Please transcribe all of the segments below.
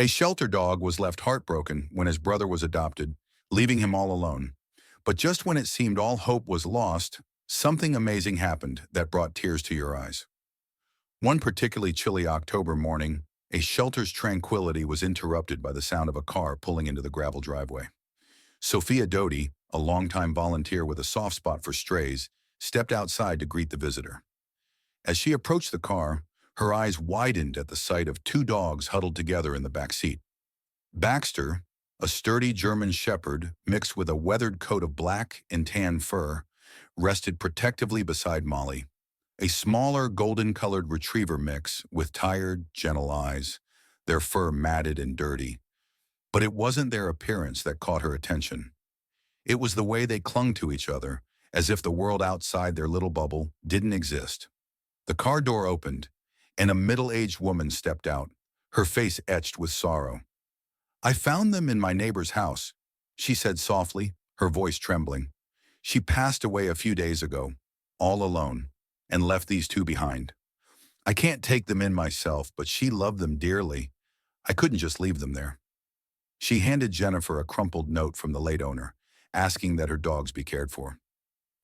A shelter dog was left heartbroken when his brother was adopted, leaving him all alone. But just when it seemed all hope was lost, something amazing happened that brought tears to your eyes. One particularly chilly October morning, a shelter's tranquility was interrupted by the sound of a car pulling into the gravel driveway. Sophia Doty, a longtime volunteer with a soft spot for strays, stepped outside to greet the visitor. As she approached the car, her eyes widened at the sight of two dogs huddled together in the back seat. Baxter, a sturdy German shepherd mixed with a weathered coat of black and tan fur, rested protectively beside Molly, a smaller golden-colored retriever mix with tired, gentle eyes, their fur matted and dirty. But it wasn't their appearance that caught her attention. It was the way they clung to each other, as if the world outside their little bubble didn't exist. The car door opened, and a middle-aged woman stepped out, her face etched with sorrow. "I found them in my neighbor's house," she said softly, her voice trembling. "She passed away a few days ago, all alone, and left these two behind. I can't take them in myself, but she loved them dearly. I couldn't just leave them there." She handed Jennifer a crumpled note from the late owner, asking that her dogs be cared for,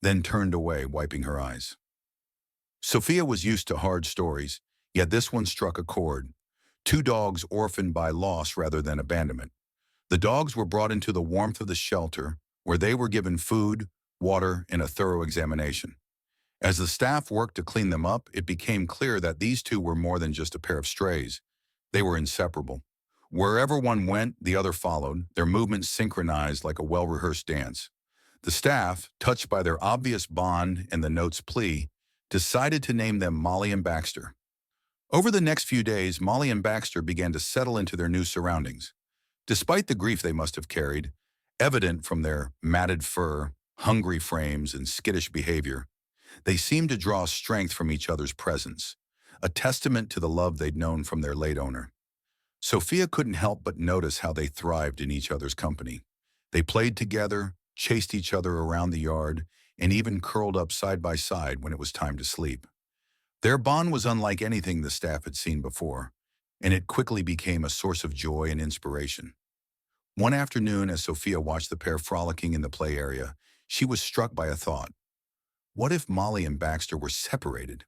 then turned away, wiping her eyes. Sophia was used to hard stories, yet this one struck a chord. Two dogs orphaned by loss rather than abandonment. The dogs were brought into the warmth of the shelter, where they were given food, water, and a thorough examination. As the staff worked to clean them up, it became clear that these two were more than just a pair of strays. They were inseparable. Wherever one went, the other followed, their movements synchronized like a well-rehearsed dance. The staff, touched by their obvious bond and the note's plea, decided to name them Molly and Baxter. Over the next few days, Molly and Baxter began to settle into their new surroundings. Despite the grief they must have carried, evident from their matted fur, hungry frames, and skittish behavior, they seemed to draw strength from each other's presence, a testament to the love they'd known from their late owner. Sophia couldn't help but notice how they thrived in each other's company. They played together, chased each other around the yard, and even curled up side by side when it was time to sleep. Their bond was unlike anything the staff had seen before, and it quickly became a source of joy and inspiration. One afternoon, as Sophia watched the pair frolicking in the play area, she was struck by a thought. What if Molly and Baxter were separated?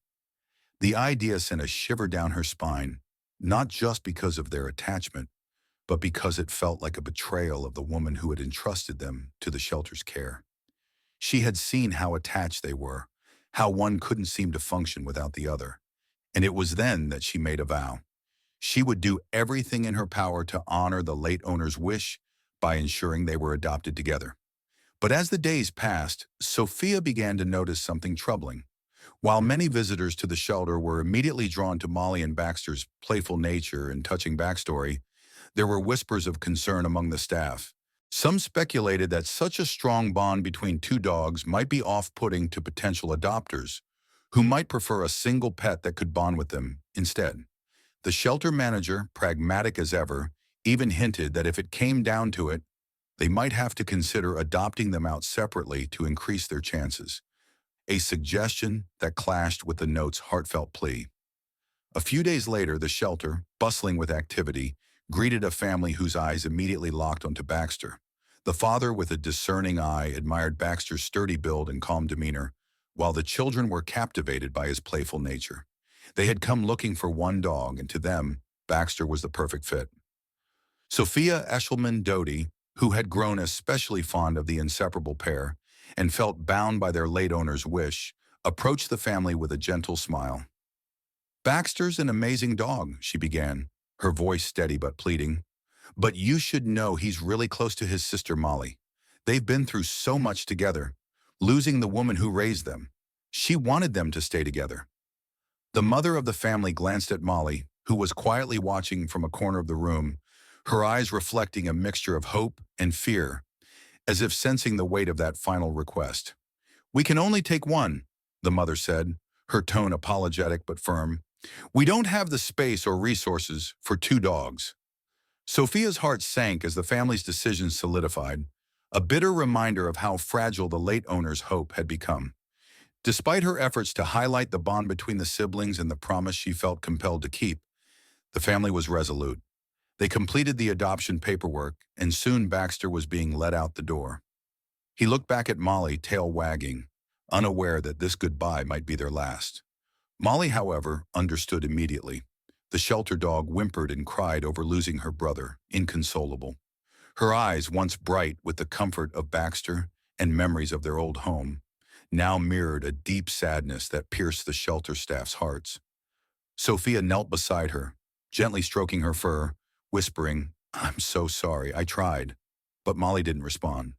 The idea sent a shiver down her spine, not just because of their attachment, but because it felt like a betrayal of the woman who had entrusted them to the shelter's care. She had seen how attached they were, how one couldn't seem to function without the other, and it was then that she made a vow. She would do everything in her power to honor the late owner's wish by ensuring they were adopted together. But as the days passed, Sophia began to notice something troubling. While many visitors to the shelter were immediately drawn to Molly and Baxter's playful nature and touching backstory, there were whispers of concern among the staff. Some speculated that such a strong bond between two dogs might be off-putting to potential adopters, who might prefer a single pet that could bond with them instead. The shelter manager, pragmatic as ever, even hinted that if it came down to it, they might have to consider adopting them out separately to increase their chances, a suggestion that clashed with the note's heartfelt plea. A few days later, the shelter, bustling with activity, greeted a family whose eyes immediately locked onto Baxter. The father, with a discerning eye, admired Baxter's sturdy build and calm demeanor, while the children were captivated by his playful nature. They had come looking for one dog, and to them, Baxter was the perfect fit. Sophia Eshelman Doty, who had grown especially fond of the inseparable pair and felt bound by their late owner's wish, approached the family with a gentle smile. "Baxter's an amazing dog," she began, her voice steady but pleading. "But you should know he's really close to his sister Molly. They've been through so much together, losing the woman who raised them. She wanted them to stay together." The mother of the family glanced at Molly, who was quietly watching from a corner of the room, her eyes reflecting a mixture of hope and fear, as if sensing the weight of that final request. "We can only take one," the mother said, her tone apologetic but firm. "We don't have the space or resources for two dogs." Sophia's heart sank as the family's decision solidified, a bitter reminder of how fragile the late owner's hope had become. Despite her efforts to highlight the bond between the siblings and the promise she felt compelled to keep, the family was resolute. They completed the adoption paperwork, and soon Baxter was being let out the door. He looked back at Molly, tail wagging, unaware that this goodbye might be their last. Molly, however, understood immediately. The shelter dog whimpered and cried over losing her brother, inconsolable. Her eyes, once bright with the comfort of Baxter and memories of their old home, now mirrored a deep sadness that pierced the shelter staff's hearts. Sophia knelt beside her, gently stroking her fur, whispering, "I'm so sorry, I tried." But Molly didn't respond.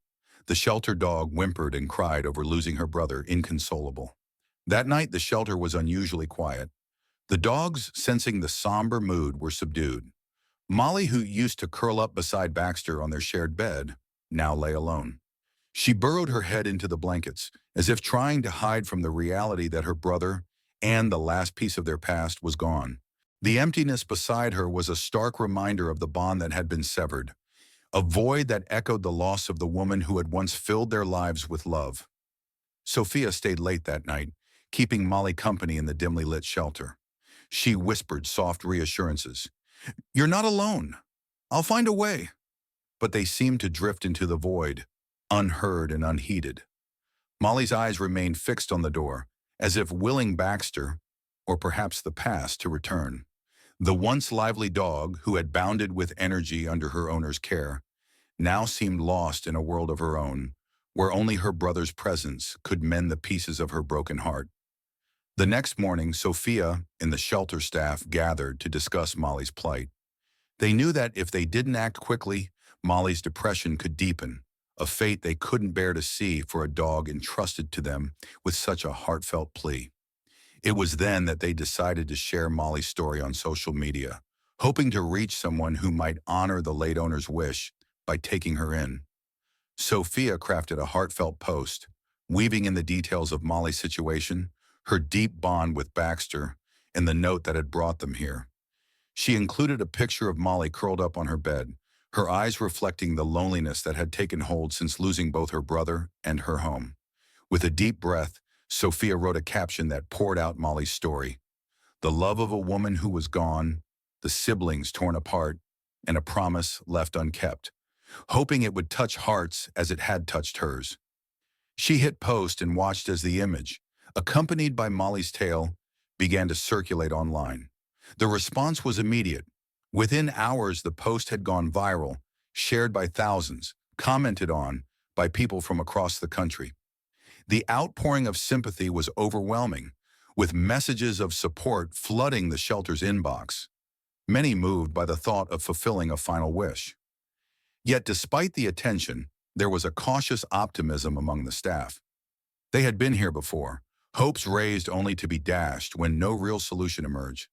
The shelter dog whimpered and cried over losing her brother, inconsolable. That night, the shelter was unusually quiet. The dogs, sensing the somber mood, were subdued. Molly, who used to curl up beside Baxter on their shared bed, now lay alone. She burrowed her head into the blankets, as if trying to hide from the reality that her brother and the last piece of their past was gone. The emptiness beside her was a stark reminder of the bond that had been severed, a void that echoed the loss of the woman who had once filled their lives with love. Sophia stayed late that night, keeping Molly company in the dimly lit shelter. She whispered soft reassurances. "You're not alone. I'll find a way." But they seemed to drift into the void, unheard and unheeded. Molly's eyes remained fixed on the door, as if willing Baxter, or perhaps the past, to return. The once lively dog, who had bounded with energy under her owner's care, now seemed lost in a world of her own, where only her brother's presence could mend the pieces of her broken heart. The next morning, Sophia and the shelter staff gathered to discuss Molly's plight. They knew that if they didn't act quickly, Molly's depression could deepen, a fate they couldn't bear to see for a dog entrusted to them with such a heartfelt plea. It was then that they decided to share Molly's story on social media, hoping to reach someone who might honor the late owner's wish by taking her in. Sophia crafted a heartfelt post, weaving in the details of Molly's situation, her deep bond with Baxter, and the note that had brought them here. She included a picture of Molly curled up on her bed, her eyes reflecting the loneliness that had taken hold since losing both her brother and her home. With a deep breath, Sophia wrote a caption that poured out Molly's story. The love of a woman who was gone, the siblings torn apart, and a promise left unkept, hoping it would touch hearts as it had touched hers. She hit post and watched as the image, accompanied by Molly's tale, began to circulate online. The response was immediate. Within hours, the post had gone viral, shared by thousands, commented on by people from across the country. The outpouring of sympathy was overwhelming, with messages of support flooding the shelter's inbox, many moved by the thought of fulfilling a final wish. Yet despite the attention, there was a cautious optimism among the staff. They had been here before, hopes raised only to be dashed when no real solution emerged.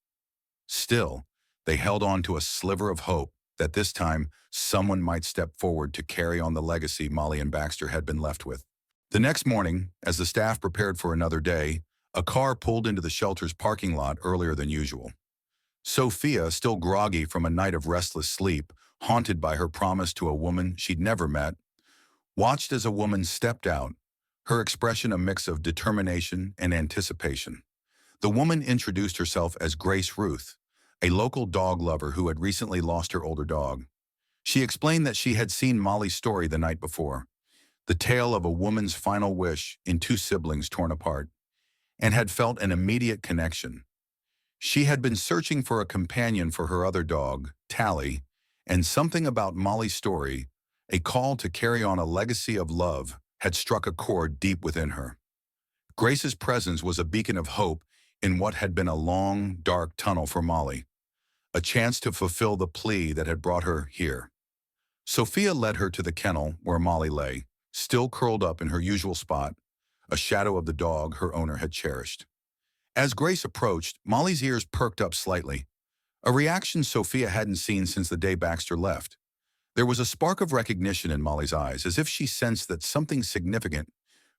Still, they held on to a sliver of hope that this time someone might step forward to carry on the legacy Molly and Baxter had been left with. The next morning, as the staff prepared for another day, a car pulled into the shelter's parking lot earlier than usual. Sophia, still groggy from a night of restless sleep, haunted by her promise to a woman she'd never met, watched as a woman stepped out, her expression a mix of determination and anticipation. The woman introduced herself as Grace Ruth, a local dog lover who had recently lost her older dog. She explained that she had seen Molly's story the night before, the tale of a woman's final wish in two siblings torn apart, and had felt an immediate connection. She had been searching for a companion for her other dog, Tally, and something about Molly's story, a call to carry on a legacy of love, had struck a chord deep within her. Grace's presence was a beacon of hope in what had been a long, dark tunnel for Molly, a chance to fulfill the plea that had brought her here. Sophia led her to the kennel where Molly lay, still curled up in her usual spot, a shadow of the dog her owner had cherished. As Grace approached, Molly's ears perked up slightly, a reaction Sophia hadn't seen since the day Baxter left. There was a spark of recognition in Molly's eyes, as if she sensed that something significant,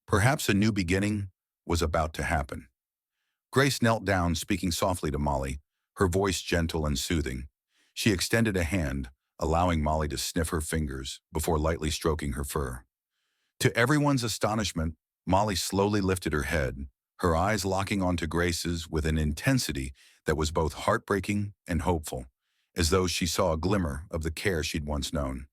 perhaps a new beginning, was about to happen. Grace knelt down, speaking softly to Molly, her voice gentle and soothing. She extended a hand, allowing Molly to sniff her fingers before lightly stroking her fur. To everyone's astonishment, Molly slowly lifted her head, her eyes locking onto Grace's with an intensity that was both heartbreaking and hopeful, as though she saw a glimmer of the care she'd once known.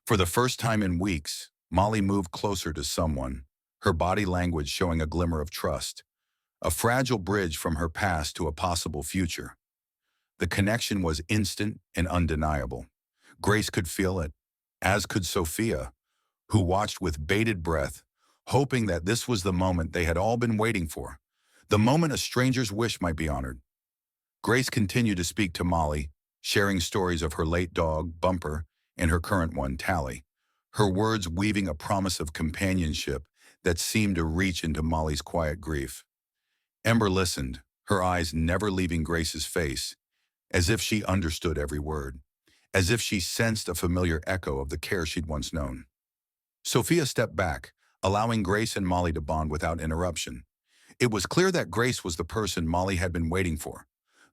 For the first time in weeks, Molly moved closer to someone, her body language showing a glimmer of trust, a fragile bridge from her past to a possible future. The connection was instant and undeniable. Grace could feel it, as could Sophia, who watched with bated breath, hoping that this was the moment they had all been waiting for, the moment a stranger's wish might be honored. Grace continued to speak to Molly, sharing stories of her late dog, Bumper, and her current one, Tally, her words weaving a promise of companionship that seemed to reach into Molly's quiet grief. Ember listened, her eyes never leaving Grace's face, as if she understood every word, as if she sensed a familiar echo of the care she'd once known. Sophia stepped back, allowing Grace and Molly to bond without interruption. It was clear that Grace was the person Molly had been waiting for,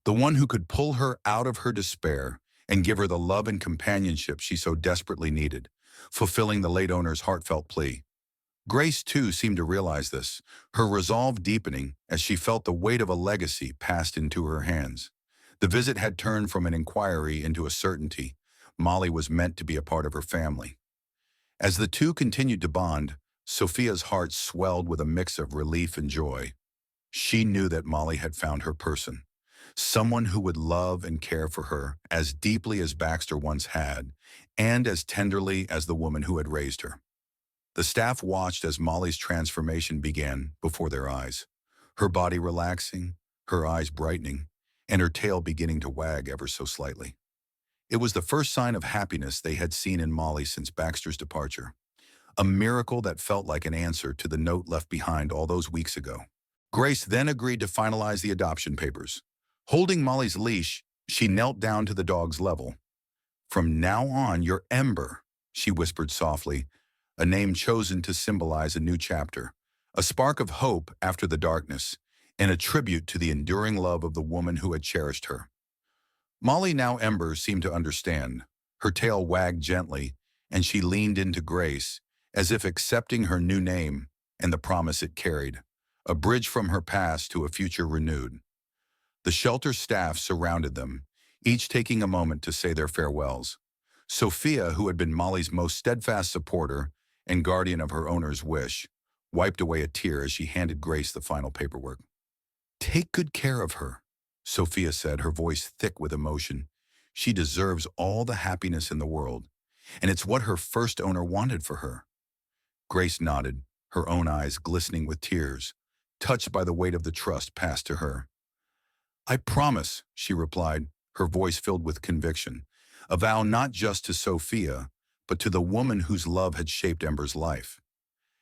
the one who could pull her out of her despair and give her the love and companionship she so desperately needed, fulfilling the late owner's heartfelt plea. Grace, too, seemed to realize this, her resolve deepening as she felt the weight of a legacy passed into her hands. The visit had turned from an inquiry into a certainty. Molly was meant to be a part of her family. As the two continued to bond, Sophia's heart swelled with a mix of relief and joy. She knew that Molly had found her person, someone who would love and care for her as deeply as Baxter once had, and as tenderly as the woman who had raised her. The staff watched as Molly's transformation began before their eyes, her body relaxing, her eyes brightening, and her tail beginning to wag ever so slightly. It was the first sign of happiness they had seen in Molly since Baxter's departure, a miracle that felt like an answer to the note left behind all those weeks ago. Grace then agreed to finalize the adoption papers. Holding Molly's leash, she knelt down to the dog's level. "From now on, you're Ember," she whispered softly, a name chosen to symbolize a new chapter, a spark of hope after the darkness, and a tribute to the enduring love of the woman who had cherished her. Molly, now Ember, seemed to understand. Her tail wagged gently, and she leaned into Grace, as if accepting her new name and the promise it carried, a bridge from her past to a future renewed. The shelter staff surrounded them, each taking a moment to say their farewells. Sophia, who had been Molly's most steadfast supporter and guardian of her owner's wish, wiped away a tear as she handed Grace the final paperwork. "Take good care of her," Sophia said, her voice thick with emotion. "She deserves all the happiness in the world, and it's what her first owner wanted for her." Grace nodded, her own eyes glistening with tears, touched by the weight of the trust passed to her. "I promise," she replied, her voice filled with conviction, a vow not just to Sophia, but to the woman whose love had shaped Ember's life.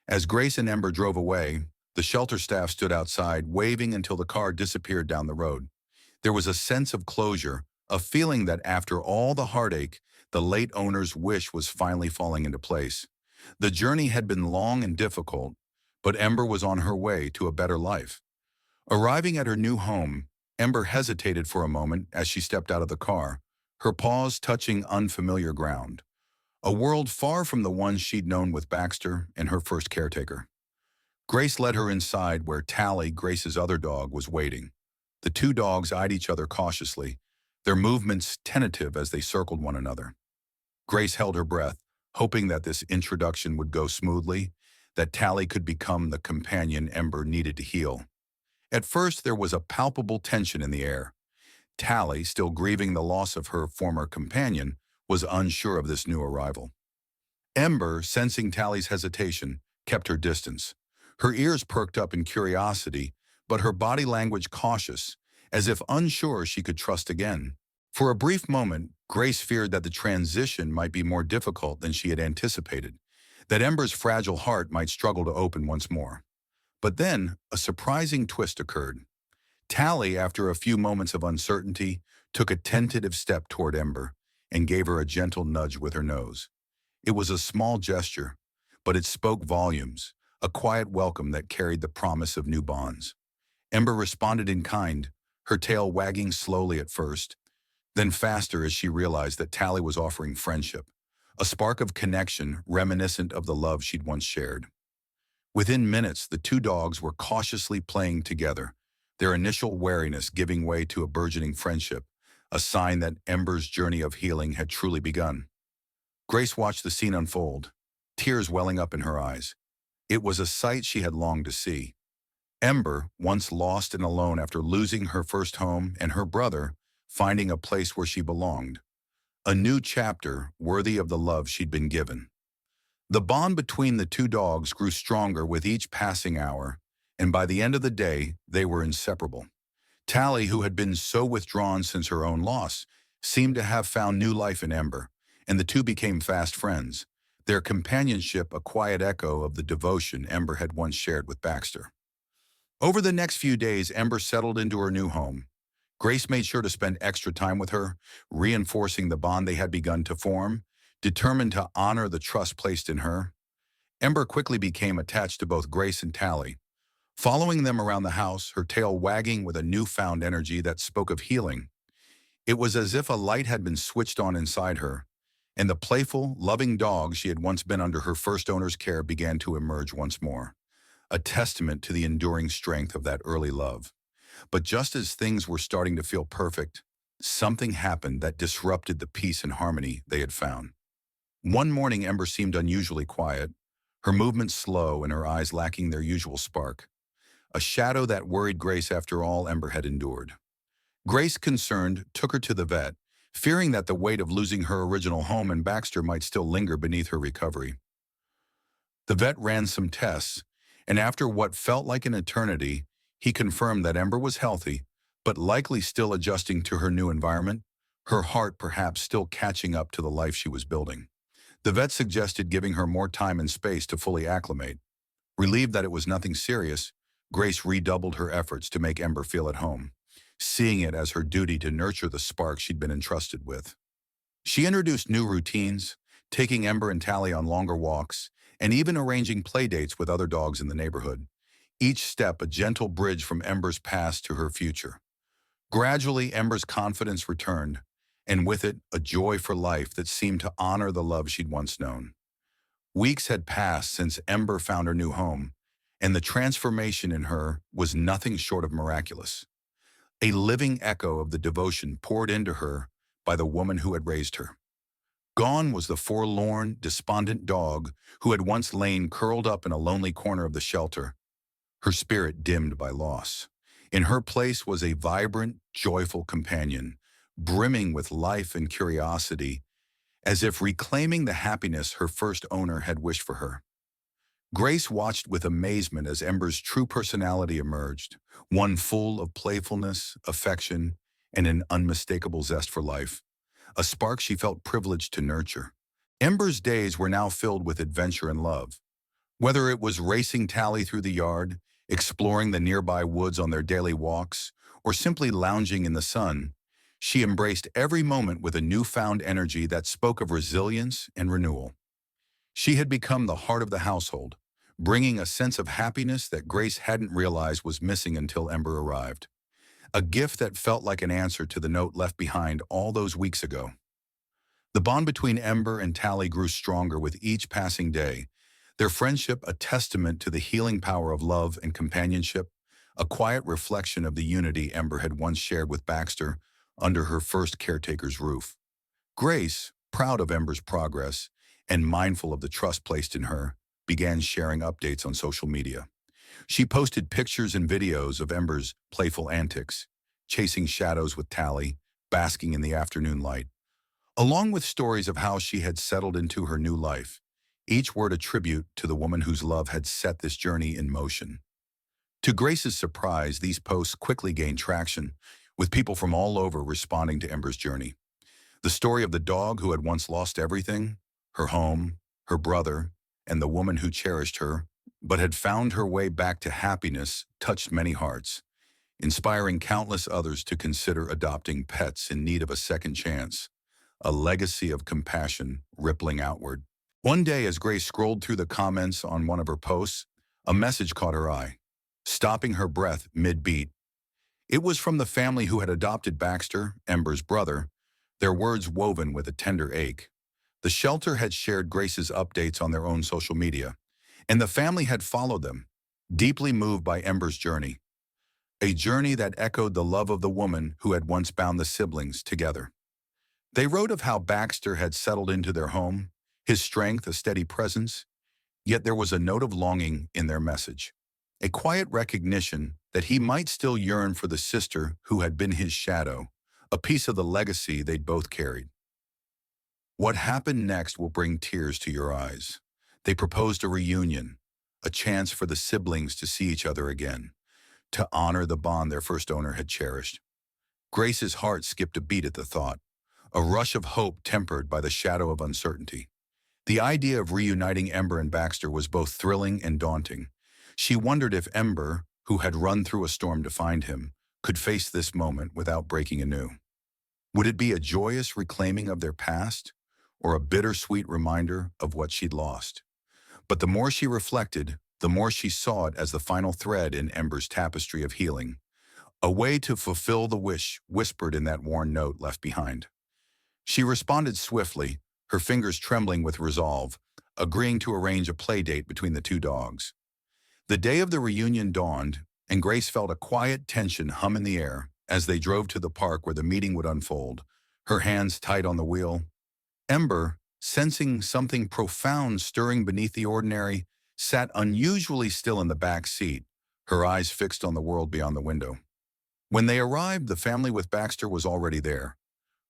As Grace and Ember drove away, the shelter staff stood outside, waving until the car disappeared down the road. There was a sense of closure, a feeling that after all the heartache, the late owner's wish was finally falling into place. The journey had been long and difficult, but Ember was on her way to a better life. Arriving at her new home, Ember hesitated for a moment as she stepped out of the car, her paws touching unfamiliar ground. A world far from the one she'd known with Baxter and her first caretaker. Grace led her inside where Tally, Grace's other dog, was waiting. The two dogs eyed each other cautiously, their movements tentative as they circled one another. Grace held her breath, hoping that this introduction would go smoothly, that Tally could become the companion Ember needed to heal. At first, there was a palpable tension in the air. Tally, still grieving the loss of her former companion, was unsure of this new arrival. Ember, sensing Tally's hesitation, kept her distance. Her ears perked up in curiosity, but her body language cautious, as if unsure she could trust again. For a brief moment, Grace feared that the transition might be more difficult than she had anticipated, that Ember's fragile heart might struggle to open once more. But then, a surprising twist occurred. Tally, after a few moments of uncertainty, took a tentative step toward Ember and gave her a gentle nudge with her nose. It was a small gesture, but it spoke volumes, a quiet welcome that carried the promise of new bonds. Ember responded in kind, her tail wagging slowly at first, then faster as she realized that Tally was offering friendship, a spark of connection reminiscent of the love she'd once shared. Within minutes, the two dogs were cautiously playing together, their initial wariness giving way to a burgeoning friendship, a sign that Ember's journey of healing had truly begun. Grace watched the scene unfold, tears welling up in her eyes. It was a sight she had longed to see. Ember, once lost and alone after losing her first home, and her brother, finding a place where she belonged. A new chapter worthy of the love she'd been given. The bond between the two dogs grew stronger with each passing hour, and by the end of the day, they were inseparable. Tally, who had been so withdrawn since her own loss, seemed to have found new life in Ember, and the two became fast friends, their companionship a quiet echo of the devotion Ember had once shared with Baxter. Over the next few days, Ember settled into her new home. Grace made sure to spend extra time with her, reinforcing the bond they had begun to form, determined to honor the trust placed in her. Ember quickly became attached to both Grace and Tally, following them around the house, her tail wagging with a newfound energy that spoke of healing. It was as if a light had been switched on inside her, and the playful, loving dog she had once been under her first owner's care began to emerge once more, a testament to the enduring strength of that early love. But just as things were starting to feel perfect, something happened that disrupted the peace and harmony they had found. One morning, Ember seemed unusually quiet, her movements slow and her eyes lacking their usual spark. A shadow that worried Grace after all Ember had endured. Grace, concerned, took her to the vet, fearing that the weight of losing her original home in Baxter might still linger beneath her recovery. The vet ran some tests, and after what felt like an eternity, he confirmed that Ember was healthy, but likely still adjusting to her new environment, her heart perhaps still catching up to the life she was building. The vet suggested giving her more time and space to fully acclimate. Relieved that it was nothing serious, Grace redoubled her efforts to make Ember feel at home, seeing it as her duty to nurture the spark she'd been entrusted with. She introduced new routines, taking Ember and Tally on longer walks, and even arranging play dates with other dogs in the neighborhood, each step a gentle bridge from Ember's past to her future. Gradually, Ember's confidence returned, and with it, a joy for life that seemed to honor the love she'd once known. Weeks had passed since Ember found her new home, and the transformation in her was nothing short of miraculous. A living echo of the devotion poured into her by the woman who had raised her. Gone was the forlorn, despondent dog who had once lain curled up in a lonely corner of the shelter, her spirit dimmed by loss. In her place was a vibrant, joyful companion, brimming with life and curiosity, as if reclaiming the happiness her first owner had wished for her. Grace watched with amazement as Ember's true personality emerged, one full of playfulness, affection, and an unmistakable zest for life, a spark she felt privileged to nurture. Ember's days were now filled with adventure and love. Whether it was racing Tally through the yard, exploring the nearby woods on their daily walks, or simply lounging in the sun, she embraced every moment with a newfound energy that spoke of resilience and renewal. She had become the heart of the household, bringing a sense of happiness that Grace hadn't realized was missing until Ember arrived. A gift that felt like an answer to the note left behind all those weeks ago. The bond between Ember and Tally grew stronger with each passing day, their friendship a testament to the healing power of love and companionship, a quiet reflection of the unity Ember had once shared with Baxter under her first caretaker's roof. Grace, proud of Ember's progress and mindful of the trust placed in her, began sharing updates on social media. She posted pictures and videos of Ember's playful antics, chasing shadows with Tally, basking in the afternoon light, along with stories of how she had settled into her new life, each word a tribute to the woman whose love had set this journey in motion. To Grace's surprise, these posts quickly gained traction, with people from all over responding to Ember's journey. The story of the dog who had once lost everything, her home, her brother, and the woman who cherished her, but had found her way back to happiness, touched many hearts, inspiring countless others to consider adopting pets in need of a second chance, a legacy of compassion rippling outward. One day, as Grace scrolled through the comments on one of her posts, a message caught her eye, stopping her breath mid-beat. It was from the family who had adopted Baxter, Ember's brother, their words woven with a tender ache. The shelter had shared Grace's updates on their own social media, and the family had followed them, deeply moved by Ember's journey. a journey that echoed the love of the woman who had once bound the siblings together. They wrote of how Baxter had settled into their home, his strength a steady presence, yet there was a note of longing in their message, a quiet recognition that he might still yearn for the sister who had been his shadow, a piece of the legacy they'd both carried. What happened next will bring tears to your eyes. They proposed a reunion, a chance for the siblings to see each other again, to honor the bond their first owner had cherished. Grace's heart skipped a beat at the thought, a rush of hope tempered by the shadow of uncertainty. The idea of reuniting Ember and Baxter was both thrilling and daunting. She wondered if Ember, who had run through a storm to find him, could face this moment without breaking anew. Would it be a joyous reclaiming of their past, or a bittersweet reminder of what she'd lost? But the more she reflected, the more she saw it as the final thread in Ember's tapestry of healing, a way to fulfill the wish whispered in that worn note left behind. She responded swiftly, her fingers trembling with resolve, agreeing to arrange a play date between the two dogs. The day of the reunion dawned, and Grace felt a quiet tension hum in the air as they drove to the park where the meeting would unfold, her hands tight on the wheel. Ember, sensing something profound stirring beneath the ordinary, sat unusually still in the back seat, her eyes fixed on the world beyond the window. When they arrived, the family with Baxter was already there,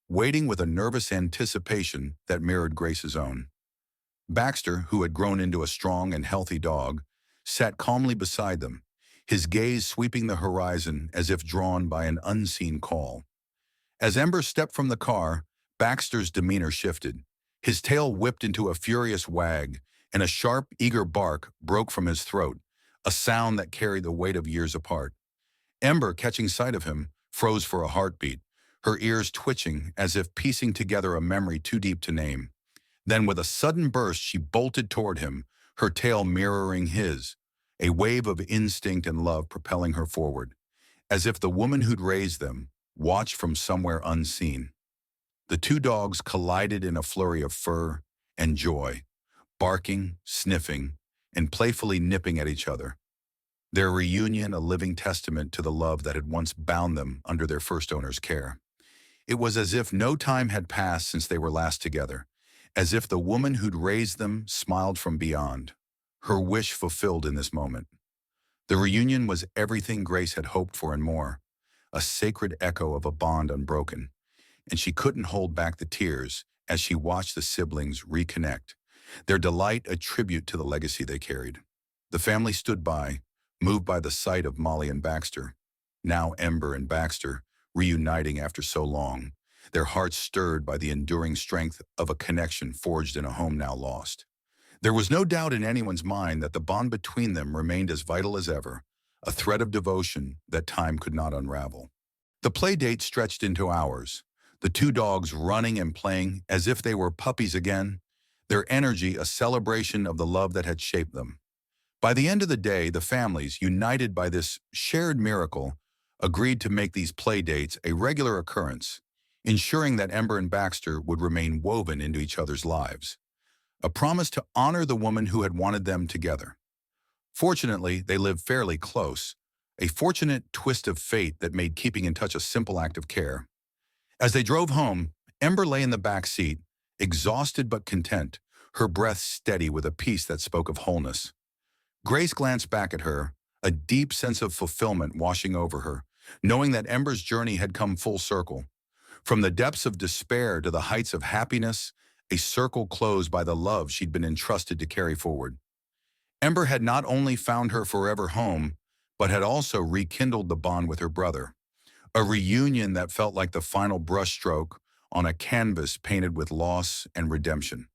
waiting with a nervous anticipation that mirrored Grace's own. Baxter, who had grown into a strong and healthy dog, sat calmly beside them, his gaze sweeping the horizon as if drawn by an unseen call. As Ember stepped from the car, Baxter's demeanor shifted. His tail whipped into a furious wag, and a sharp, eager bark broke from his throat, a sound that carried the weight of years apart. Ember, catching sight of him, froze for a heartbeat, her ears twitching as if piecing together a memory too deep to name. Then with a sudden burst, she bolted toward him, her tail mirroring his, a wave of instinct and love propelling her forward, as if the woman who'd raised them watched from somewhere unseen. The two dogs collided in a flurry of fur and joy, barking, sniffing, and playfully nipping at each other. Their reunion a living testament to the love that had once bound them under their first owner's care. It was as if no time had passed since they were last together, as if the woman who'd raised them smiled from beyond, her wish fulfilled in this moment. The reunion was everything Grace had hoped for and more, a sacred echo of a bond unbroken, and she couldn't hold back the tears as she watched the siblings reconnect, their delight a tribute to the legacy they carried. The family stood by, moved by the sight of Molly and Baxter, now Ember and Baxter, reuniting after so long, their hearts stirred by the enduring strength of a connection forged in a home now lost. There was no doubt in anyone's mind that the bond between them remained as vital as ever, a thread of devotion that time could not unravel. The play date stretched into hours, the two dogs running and playing as if they were puppies again, their energy a celebration of the love that had shaped them. By the end of the day, the families, united by this shared miracle, agreed to make these play dates a regular occurrence, ensuring that Ember and Baxter would remain woven into each other's lives, a promise to honor the woman who had wanted them together. Fortunately, they lived fairly close, a fortunate twist of fate that made keeping in touch a simple act of care. As they drove home, Ember lay in the back seat, exhausted but content, her breath steady with a peace that spoke of wholeness. Grace glanced back at her, a deep sense of fulfillment washing over her, knowing that Ember's journey had come full circle. From the depths of despair to the heights of happiness, a circle closed by the love she'd been entrusted to carry forward. Ember had not only found her forever home, but had also rekindled the bond with her brother, a reunion that felt like the final brushstroke on a canvas painted with loss and redemption.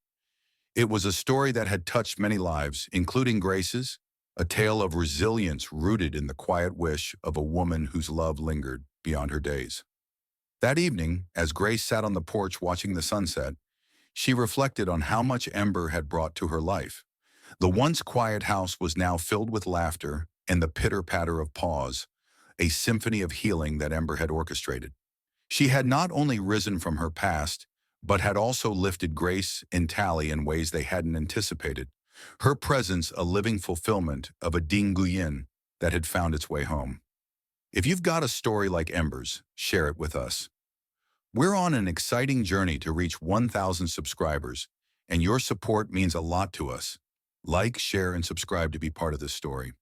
It was a story that had touched many lives, including Grace's, a tale of resilience rooted in the quiet wish of a woman whose love lingered beyond her days. That evening, as Grace sat on the porch watching the sunset, she reflected on how much Ember had brought to her life. The once quiet house was now filled with laughter and the pitter-patter of paws, a symphony of healing that Ember had orchestrated. She had not only risen from her past, but had also lifted Grace and Tally in ways they hadn't anticipated, her presence a living fulfillment of a Ding Guyen that had found its way home. If you've got a story like Ember's, share it with us. We're on an exciting journey to reach 1,000 subscribers, and your support means a lot to us. Like, share, and subscribe to be part of this story.